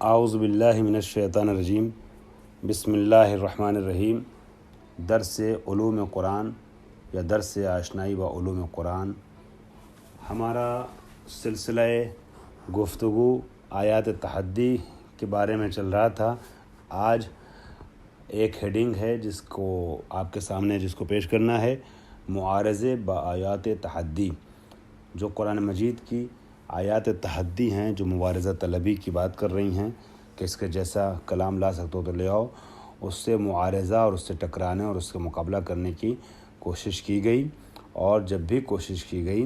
اعوذ باللہ من الشیطان الرجیم بسم اللہ الرحمن الرحیم۔ درس علوم قرآن یا درس آشنائی و علوم قرآن، ہمارا سلسلہ گفتگو آیات تحدی کے بارے میں چل رہا تھا۔ آج ایک ہیڈنگ ہے جس کو آپ کے سامنے پیش کرنا ہے، معارضے با آیات تحدی۔ جو قرآن مجید کی آیات تحدی ہیں، جو مبارزہ طلبی کی بات کر رہی ہیں کہ اس کے جیسا کلام لا سکتے ہو تو لے آؤ، اس سے معارضہ اور اس سے ٹکرانے اور اس کا مقابلہ کرنے کی کوشش کی گئی، اور جب بھی کوشش کی گئی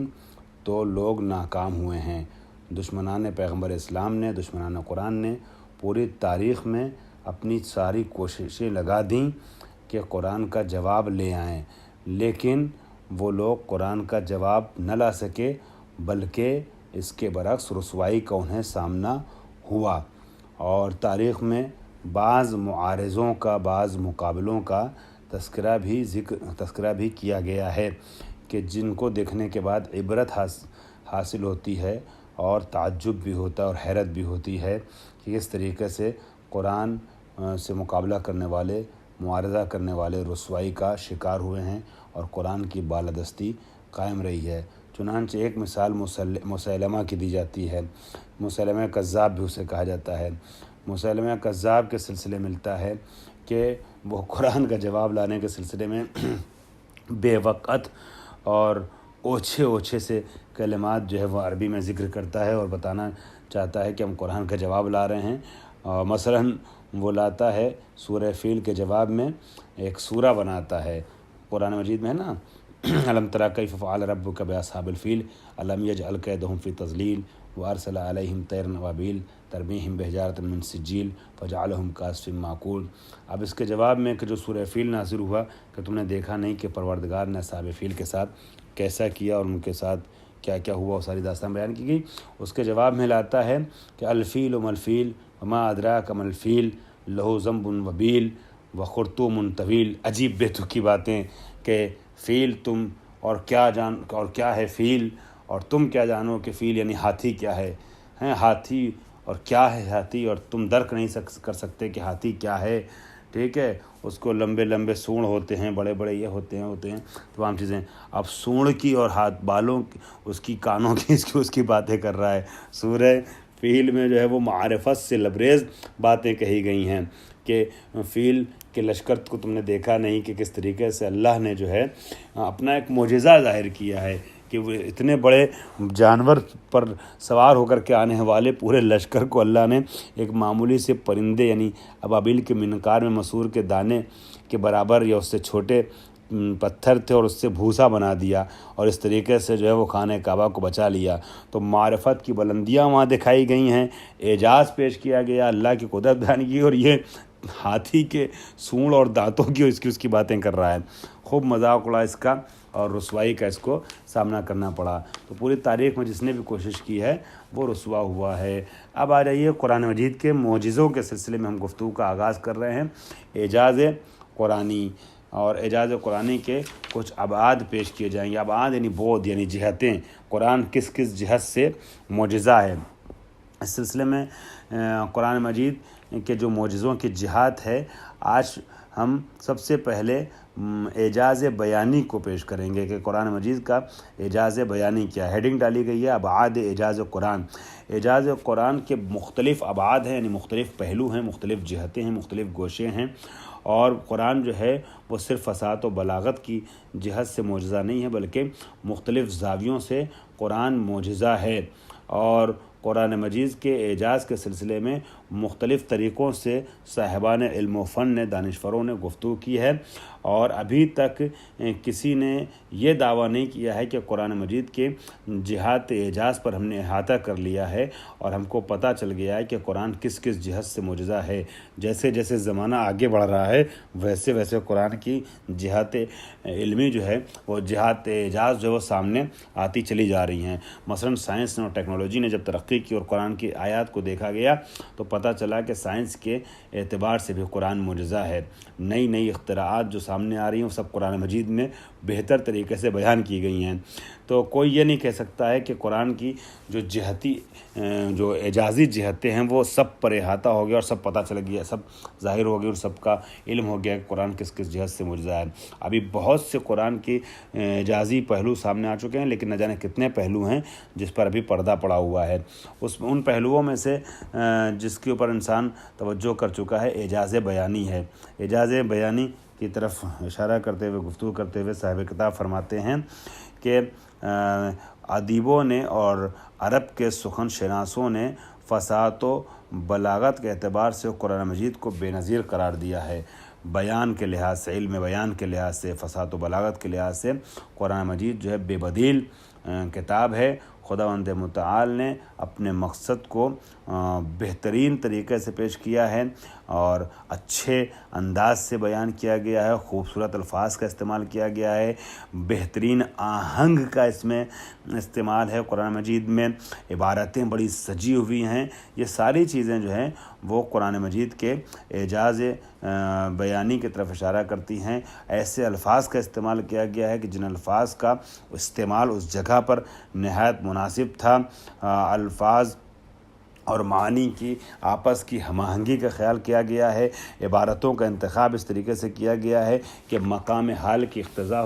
تو لوگ ناکام ہوئے ہیں۔ دشمنان پیغمبر اسلام نے، دشمنان قرآن نے پوری تاریخ میں اپنی ساری کوششیں لگا دیں کہ قرآن کا جواب لے آئیں، لیکن وہ لوگ قرآن کا جواب نہ لا سکے، بلکہ اس کے برعکس رسوائی کا انہیں سامنا ہوا۔ اور تاریخ میں بعض معارضوں کا، بعض مقابلوں کا تذکرہ بھی کیا گیا ہے کہ جن کو دیکھنے کے بعد عبرت حاصل ہوتی ہے اور تعجب بھی ہوتا ہے اور حیرت بھی ہوتی ہے کہ کس طریقے سے قرآن سے مقابلہ کرنے والے، معارضہ کرنے والے رسوائی کا شکار ہوئے ہیں اور قرآن کی بالادستی قائم رہی ہے۔ چنانچہ ایک مثال مسیلمہ کی دی جاتی ہے، مسیلمہ کذاب بھی اسے کہا جاتا ہے۔ مسیلمہ کذاب کے سلسلے ملتا ہے کہ وہ قرآن کا جواب لانے کے سلسلے میں بے وقت اور اوچھے سے کلمات جو ہے وہ عربی میں ذکر کرتا ہے اور بتانا چاہتا ہے کہ ہم قرآن کا جواب لا رہے ہیں۔ مثلاً وہ لاتا ہے سورہ فیل کے جواب میں ایک سورہ بناتا ہے، قرآن مجید میں ہے نا، الم تری کیف فعل ربک باصحاب الفیل الم یجعل کیدہم فی تضلیل وارسل علیہم طیرا ابابیل ترمیہم بحجارۃ من سجیل فجعلہم کعصف مأکول۔ اب اس کے جواب میں کہ جو سورہ فیل نازل ہوا کہ تم نے دیکھا نہیں کہ پروردگار نے اصحاب فیل کے ساتھ کیسا کیا اور ان کے ساتھ کیا کیا ہوا، وہ ساری داستان بیان کی گئی۔ اس کے جواب میں لاتا ہے کہ الفیل ما الفیل وما ادراک ما الفیل لہ ذنب وبیل وخرطوم طویل۔ عجیب بے تکی باتیں کہ فیل تم اور کیا ہے فیل، اور تم کیا جانو کہ فیل یعنی ہاتھی کیا ہے، ہاتھی اور کیا ہے ہاتھی، اور تم درک نہیں کر سکتے کہ ہاتھی کیا ہے، ٹھیک ہے۔ اس کو لمبے لمبے سونڑ ہوتے ہیں، بڑے بڑے یہ ہوتے ہیں تمام چیزیں۔ اب سونڑ کی اور ہاتھ بالوں کی، اس کی کانوں کی، اس کی باتیں کر رہا ہے۔ سورہ فیل میں جو ہے وہ معرفت سے لبریز باتیں کہی گئی ہیں کہ فیل کے لشکر کو تم نے دیکھا نہیں کہ کس طریقے سے اللہ نے جو ہے اپنا ایک معجزہ ظاہر کیا ہے کہ وہ اتنے بڑے جانور پر سوار ہو کر کے آنے والے پورے لشکر کو اللہ نے ایک معمولی سے پرندے یعنی ابابیل کے منقار میں مسور کے دانے کے برابر یا اس سے چھوٹے پتھر تھے اور اس سے بھوسا بنا دیا، اور اس طریقے سے جو ہے وہ خانہ کعبہ کو بچا لیا۔ تو معرفت کی بلندیاں وہاں دکھائی گئی ہیں، اعجاز پیش کیا گیا، اللہ کی قدرت بیان کی، اور یہ ہاتھی کے سونڑ اور دانتوں کی اس کی باتیں کر رہا ہے۔ خوب مذاق اڑا اس کا اور رسوائی کا اس کو سامنا کرنا پڑا۔ تو پوری تاریخ میں جس نے بھی کوشش کی ہے وہ رسوا ہوا ہے۔ اب آ جائیے قرآن مجید کے معجزوں کے سلسلے میں ہم گفتگو کا آغاز کر رہے ہیں۔ اعجاز قرآنی، اور اعجاز قرآنی کے کچھ ابعاد پیش کیے جائیں گے۔ ابعاد یعنی بعد یعنی جہتیں، قرآن کس جہت سے معجزہ ہے۔ اس سلسلے میں قرآن مجید کے جو معجزوں کی جہات ہے، آج ہم سب سے پہلے اعجاز بیانی کو پیش کریں گے کہ قرآن مجید کا اعجاز بیانی کیا ہے۔ ہیڈنگ ڈالی گئی ہے ابعاد اعجاز قرآن۔ اعجاز قرآن کے مختلف ابعاد ہیں، یعنی مختلف پہلو ہیں، مختلف جہتیں ہیں، مختلف گوشے ہیں، اور قرآن جو ہے وہ صرف فصاحت و بلاغت کی جہت سے معجزہ نہیں ہے، بلکہ مختلف زاویوں سے قرآن معجزہ ہے۔ اور قرآن مجید کے اعجاز کے سلسلے میں مختلف طریقوں سے صاحبان علم و فن نے، دانشوروں نے گفتگو کی ہے، اور ابھی تک کسی نے یہ دعویٰ نہیں کیا ہے کہ قرآن مجید کے جہات اعجاز پر ہم نے احاطہ کر لیا ہے اور ہم کو پتہ چل گیا ہے کہ قرآن کس جہت سے معجزہ ہے۔ جیسے جیسے زمانہ آگے بڑھ رہا ہے ویسے ویسے قرآن کی جہات علمی جو ہے وہ جہات اعجاز جو ہے وہ سامنے آتی چلی جا رہی ہیں۔ مثلاً سائنس اور ٹیکنالوجی نے جب ترقی کی اور قرآن کی آیات کو دیکھا گیا تو پتہ چلا کہ سائنس کے اعتبار سے بھی قرآن معجزہ ہے۔ نئی اختراعات جو سامنے آ رہی ہیں وہ سب قرآن مجید میں بہتر طریقے سے بیان کی گئی ہیں۔ تو کوئی یہ نہیں کہہ سکتا ہے کہ قرآن کی جو جہتی جو اعجازی جہتیں ہیں وہ سب پر احاطہ ہو گیا اور سب پتہ چل گیا، سب ظاہر ہو گیا اور سب کا علم ہو گیا کہ قرآن کس کس جہت سے معجزہ ہے۔ ابھی بہت سے قرآن کی اعجازی پہلو سامنے آ چکے ہیں، لیکن نہ جانے کتنے پہلو ہیں جس پر ابھی پردہ پڑا ہوا ہے۔ ان پہلوؤں میں سے جس کے اوپر انسان توجہ کر چکا ہے اعجاز بیانی ہے۔ اعجاز بیانی کی طرف اشارہ کرتے ہوئے گفتگو کرتے ہوئے صاحب کتاب فرماتے ہیں کہ ادیبوں نے اور عرب کے سخن شناسوں نے فصاحت و بلاغت کے اعتبار سے قرآن مجید کو بے نظیر قرار دیا ہے۔ بیان کے لحاظ سے، علم بیان کے لحاظ سے، فصاحت و بلاغت کے لحاظ سے قرآن مجید جو ہے بے بدیل کتاب ہے۔ خداوند متعال نے اپنے مقصد کو بہترین طریقے سے پیش کیا ہے اور اچھے انداز سے بیان کیا گیا ہے، خوبصورت الفاظ کا استعمال کیا گیا ہے، بہترین آہنگ کا اس میں استعمال ہے۔ قرآن مجید میں عبارتیں بڑی سجی ہوئی ہیں۔ یہ ساری چیزیں جو ہیں وہ قرآن مجید کے اعجاز بیانی کی طرف اشارہ کرتی ہیں۔ ایسے الفاظ کا استعمال کیا گیا ہے کہ جن الفاظ کا استعمال اس جگہ پر نہایت مناسب تھا۔ الفاظ اور معانی کی آپس کی ہم آہنگی کا خیال کیا گیا ہے۔ عبارتوں کا انتخاب اس طریقے سے کیا گیا ہے کہ مقام حال کی اقتضا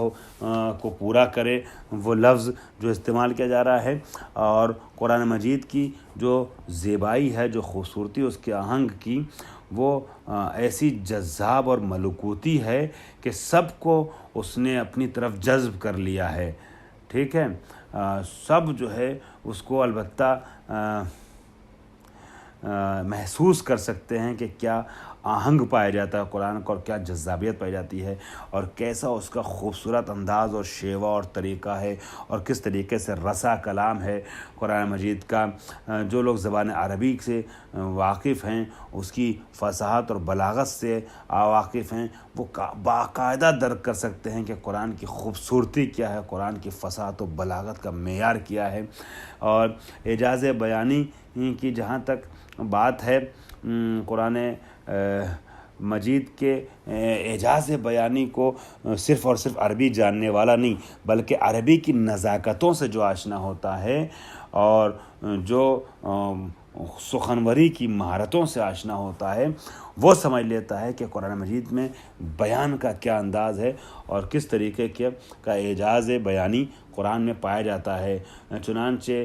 کو پورا کرے وہ لفظ جو استعمال کیا جا رہا ہے، اور قرآن مجید کی جو زیبائی ہے، جو خوبصورتی اس کے آہنگ کی، وہ ایسی جذاب اور ملکوتی ہے کہ سب کو اس نے اپنی طرف جذب کر لیا ہے۔ ٹھیک ہے، سب جو ہے اس کو البتہ محسوس کر سکتے ہیں کہ کیا آہنگ پایا جاتا ہے قرآن کا اور کیا جذابیت پائی جاتی ہے اور کیسا اس کا خوبصورت انداز اور شیوہ اور طریقہ ہے اور کس طریقے سے رسا کلام ہے قرآن مجید کا۔ جو لوگ زبان عربی سے واقف ہیں، اس کی فصاحت اور بلاغت سے واقف ہیں، وہ باقاعدہ درک کر سکتے ہیں کہ قرآن کی خوبصورتی کیا ہے، قرآن کی فصاحت و بلاغت کا معیار کیا ہے۔ اور اعجاز بیانی کی جہاں تک بات ہے، قرآن مجید کے اعجاز بیانی کو صرف اور صرف عربی جاننے والا نہیں، بلکہ عربی کی نزاکتوں سے جو آشنا ہوتا ہے اور جو سخنوری کی مہارتوں سے آشنا ہوتا ہے، وہ سمجھ لیتا ہے کہ قرآن مجید میں بیان کا کیا انداز ہے اور کس طریقے کا اعجاز بیانی قرآن میں پایا جاتا ہے۔ چنانچہ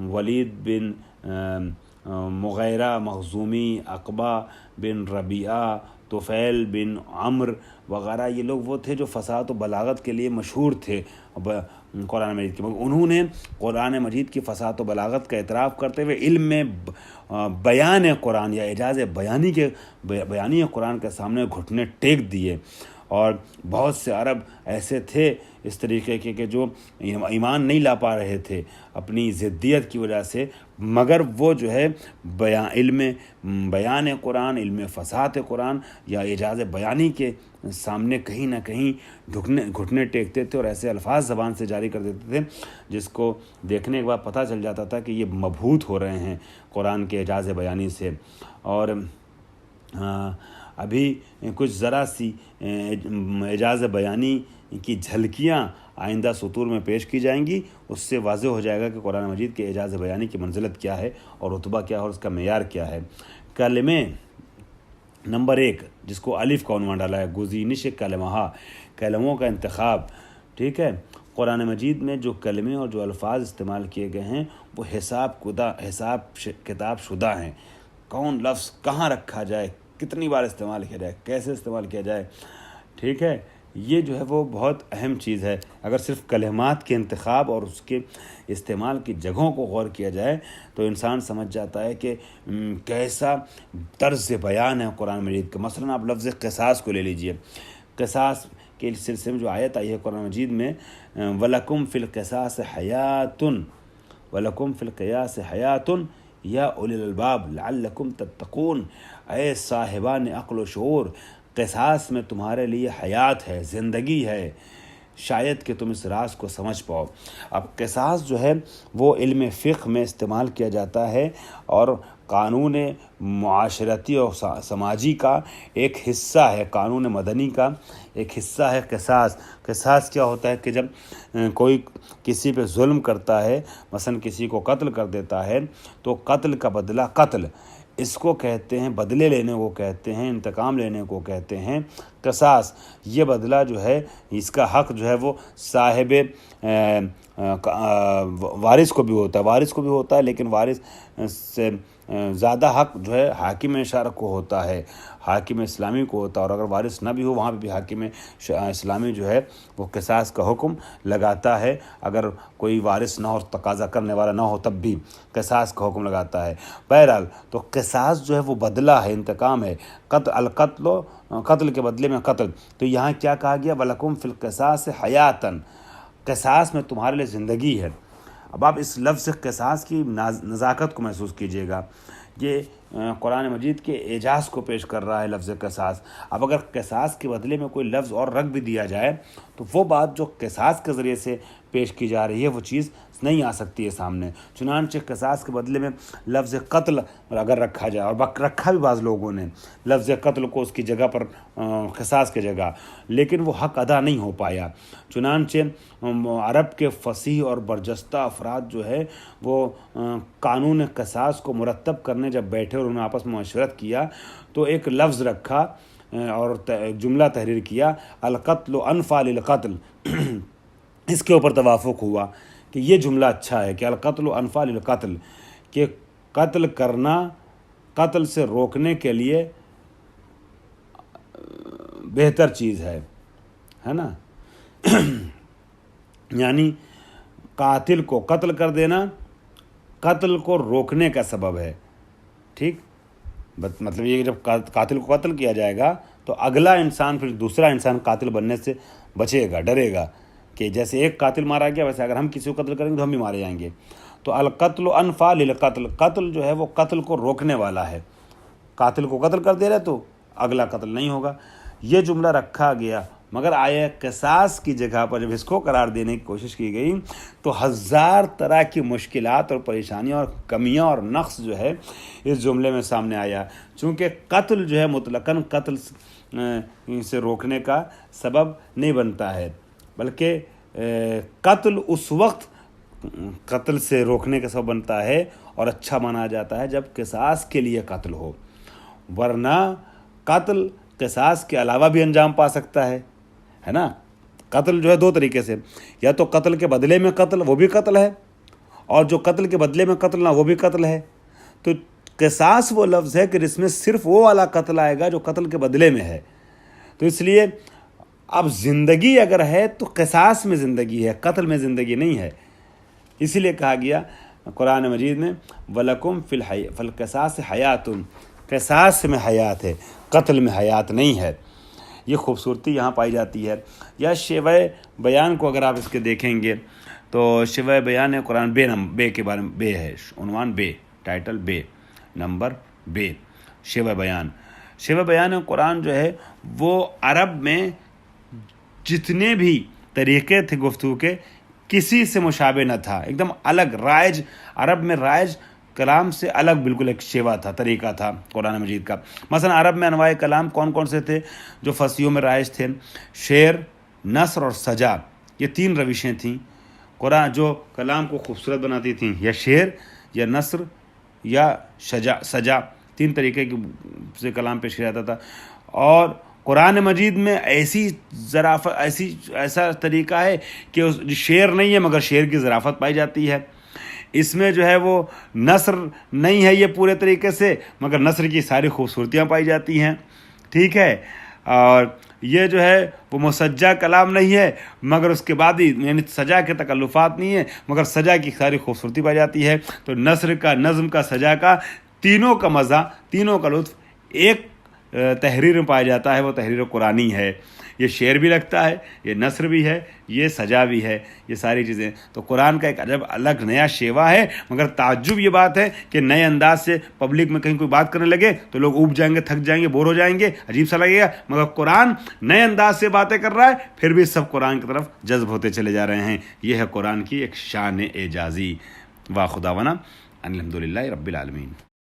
ولید بن مغیرہ مخزومی، عقبہ بن ربیعہ، طفیل بن عمر وغیرہ، یہ لوگ وہ تھے جو فصاحت و بلاغت کے لیے مشہور تھے قرآن مجید کے۔ انہوں نے قرآن مجید کی فصاحت و بلاغت کا اعتراف کرتے ہوئے علم میں بیان قرآن یا اعجاز بیانی قرآن کے سامنے گھٹنے ٹیک دیے۔ اور بہت سے عرب ایسے تھے اس طریقے کے کہ جو ایمان نہیں لا پا رہے تھے اپنی ضدیت کی وجہ سے، مگر وہ جو ہے علم بیان قرآن، علم فصاحت قرآن یا اعجاز بیانی کے سامنے کہیں نہ کہیں گھٹنے ٹیکتے تھے اور ایسے الفاظ زبان سے جاری کر دیتے تھے جس کو دیکھنے کے بعد پتہ چل جاتا تھا کہ یہ مبہوت ہو رہے ہیں قرآن کے اعجاز بیانی سے۔ اور ابھی کچھ ذرا سی اعجاز بیانی کی جھلکیاں آئندہ سطور میں پیش کی جائیں گی، اس سے واضح ہو جائے گا کہ قرآن مجید کے اعجاز بیانی کی منزلت کیا ہے اور رتبہ کیا ہے اور اس کا معیار کیا ہے۔ کلمے نمبر 1 جس کو الف کا عنوان ڈالا ہے، گزینش کلمہ، کلموں کا انتخاب۔ ٹھیک ہے، قرآن مجید میں جو کلمے اور جو الفاظ استعمال کیے گئے ہیں وہ حساب کتاب شدہ ہیں۔ کون لفظ کہاں رکھا جائے، کتنی بار استعمال کیا جائے، کیسے استعمال کیا جائے، ٹھیک ہے، یہ جو ہے وہ بہت اہم چیز ہے۔ اگر صرف کلمات کے انتخاب اور اس کے استعمال کی جگہوں کو غور کیا جائے تو انسان سمجھ جاتا ہے کہ کیسا طرز بیان ہے قرآن مجید کا۔ مثلا آپ لفظ قصاص کو لے لیجئے۔ قصاص کے سلسلے میں جو آیت آئی ہے قرآن مجید میں، وَلَكُمْ فِي الْقِصَاصِ حَيَاتٌ وَلَكُمْ فِي الْقِصَاصِ حَيَاتٌ یا اولی الالباب لعلکم تتقون، اے صاحبان عقل و شعور، قصاص میں تمہارے لیے حیات ہے، زندگی ہے، شاید کہ تم اس راز کو سمجھ پاؤ۔ اب قصاص جو ہے وہ علم فقہ میں استعمال کیا جاتا ہے اور قانون معاشرتی اور سماجی کا ایک حصہ ہے، قانون مدنی کا ایک حصہ ہے قصاص۔ قصاص کیا ہوتا ہے کہ جب کوئی کسی پہ ظلم کرتا ہے، مثلا کسی کو قتل کر دیتا ہے، تو قتل کا بدلہ قتل، اس کو کہتے ہیں، بدلے لینے کو کہتے ہیں، انتقام لینے کو کہتے ہیں قصاص۔ یہ بدلہ جو ہے، اس کا حق جو ہے وہ صاحب وارث کو بھی ہوتا ہے، لیکن وارث سے زیادہ حق جو ہے حاکم شرع کو ہوتا ہے، حاکم اسلامی کو ہوتا ہے، اور اگر وارث نہ بھی ہو وہاں پہ بھی حاکم اسلامی جو ہے وہ قصاص کا حکم لگاتا ہے۔ اگر کوئی وارث نہ ہو، تقاضا کرنے والا نہ ہو، تب بھی قصاص کا حکم لگاتا ہے۔ بہرحال تو قصاص جو ہے وہ بدلہ ہے، انتقام ہے۔ قتل کے بدلے میں قتل، تو یہاں کیا کہا گیا؟ وَلَكُمْ فِي الْقِصَاصِ حَيَاةً، قصاص میں تمہارے لیے زندگی ہے۔ اب آپ اس لفظ قصاص کی نزاکت کو محسوس کیجئے گا، یہ قرآن مجید کے اعجاز کو پیش کر رہا ہے لفظ قصاص۔ اب اگر قصاص کے بدلے میں کوئی لفظ اور رکھ بھی دیا جائے تو وہ بات جو قصاص کے ذریعے سے پیش کی جا رہی ہے وہ چیز نہیں آ سکتی ہے سامنے۔ چنانچہ قصاص کے بدلے میں لفظ قتل اگر رکھا جائے، اور رکھا بھی بعض لوگوں نے لفظ قتل کو اس کی جگہ پر قصاص کی جگہ، لیکن وہ حق ادا نہیں ہو پایا۔ چنانچہ عرب کے فصیح اور برجستہ افراد جو ہے وہ قانون قصاص کو مرتب کرنے جب بیٹھے اور انہوں نے آپس میں مشورت کیا تو ایک لفظ رکھا اور جملہ تحریر کیا، القتل انفع للقتل۔ اس کے اوپر توافق ہوا کہ یہ جملہ اچھا ہے کہ القتل انفع للقتل، کہ قتل کرنا قتل سے روکنے کے لیے بہتر چیز ہے نا۔ یعنی قاتل کو قتل کر دینا قتل کو روکنے کا سبب ہے، ٹھیک؟ مطلب یہ کہ جب قاتل کو قتل کیا جائے گا تو اگلا انسان، پھر دوسرا انسان قاتل بننے سے بچے گا، ڈرے گا کہ جیسے ایک قاتل مارا گیا ویسے اگر ہم کسی کو قتل کریں گے تو ہم بھی مارے جائیں گے۔ تو القتل انفع للقتل، قتل جو ہے وہ قتل کو روکنے والا ہے۔ قاتل کو قتل کر دے رہے تو اگلا قتل نہیں ہوگا، یہ جملہ رکھا گیا۔ مگر آیا قصاص کی جگہ پر جب اس کو قرار دینے کی کوشش کی گئی تو ہزار طرح کی مشکلات اور پریشانیاں اور کمیاں اور نقص جو ہے اس جملے میں سامنے آیا، چونکہ قتل جو ہے مطلقاً قتل سے روکنے کا سبب نہیں بنتا ہے، بلکہ قتل اس وقت قتل سے روکنے کا سبب بنتا ہے اور اچھا مانا جاتا ہے جب قصاص کے لیے قتل ہو، ورنہ قتل قصاص کے علاوہ بھی انجام پا سکتا ہے نا۔ قتل جو ہے دو طریقے سے، یا تو قتل کے بدلے میں قتل، وہ بھی قتل ہے، اور جو قتل کے بدلے میں قتل نہ، وہ بھی قتل ہے۔ تو قصاص وہ لفظ ہے کہ جس میں صرف وہ والا قتل آئے گا جو قتل کے بدلے میں ہے۔ تو اس لیے اب زندگی اگر ہے تو قصاص میں زندگی ہے، قتل میں زندگی نہیں ہے۔ اسی لیے کہا گیا قرآن مجید میں وَلَكُمْ فِي الْقِصَاصِ حَيَاةٌ، قصاص میں حیات ہے، قتل میں حیات نہیں ہے۔ یہ خوبصورتی یہاں پائی جاتی ہے۔ یا شیوہ بیان کو اگر آپ اس کے دیکھیں گے تو شیوہ بیان ہے قرآن بے کے بارے میں، بے ہے عنوان، بے ٹائٹل، بے نمبر، بے شیوہ بیان قرآن جو ہے وہ عرب میں جتنے بھی طریقے تھے گفتگو کے کسی سے مشابہ نہ تھا، ایک دم الگ رائج، عرب میں رائج کلام سے الگ بالکل ایک شیوا تھا، طریقہ تھا قرآن مجید کا۔ مثلا عرب میں انواع کلام کون کون سے تھے جو فصیحوں میں رائج تھے؟ شعر، نثر اور سجا، یہ تین روشیں تھیں قرآن جو کلام کو خوبصورت بناتی تھیں، یا شعر یا نثر یا سجا، تین طریقے سے کلام پیش کیا جاتا تھا۔ اور قرآن مجید میں ایسی ظرافت، ایسا طریقہ ہے کہ شعر نہیں ہے مگر شعر کی ظرافت پائی جاتی ہے۔ اس میں جو ہے وہ نثر نہیں ہے یہ پورے طریقے سے، مگر نثر کی ساری خوبصورتیاں پائی جاتی ہیں، ٹھیک ہے۔ اور یہ جو ہے وہ مسجع کلام نہیں ہے مگر اس کے بعد ہی یعنی سجا کے تکلفات نہیں ہے مگر سجا کی ساری خوبصورتی پائی جاتی ہے۔ تو نثر کا، نظم کا، سجا کا، تینوں کا مزہ، تینوں کا لطف ایک تحریر میں پایا جاتا ہے، وہ تحریر قرآنی ہے۔ یہ شعر بھی لگتا ہے، یہ نثر بھی ہے، یہ سجا بھی ہے، یہ ساری چیزیں. تو قرآن کا ایک عجب الگ نیا شیوا ہے. مگر تعجب یہ بات ہے کہ نئے انداز سے پبلک میں کہیں کوئی بات کرنے لگے تو لوگ اوب جائیں گے، تھک جائیں گے، بور ہو جائیں گے، عجیب سا لگے گا. مگر قرآن نئے انداز سے باتیں کر رہا ہے، پھر بھی سب قرآن کی طرف جذب ہوتے چلے جا رہے ہیں. یہ ہے قرآن کی ایک شان اعجازی. واہ خداونا الحمدللہ رب العالمین.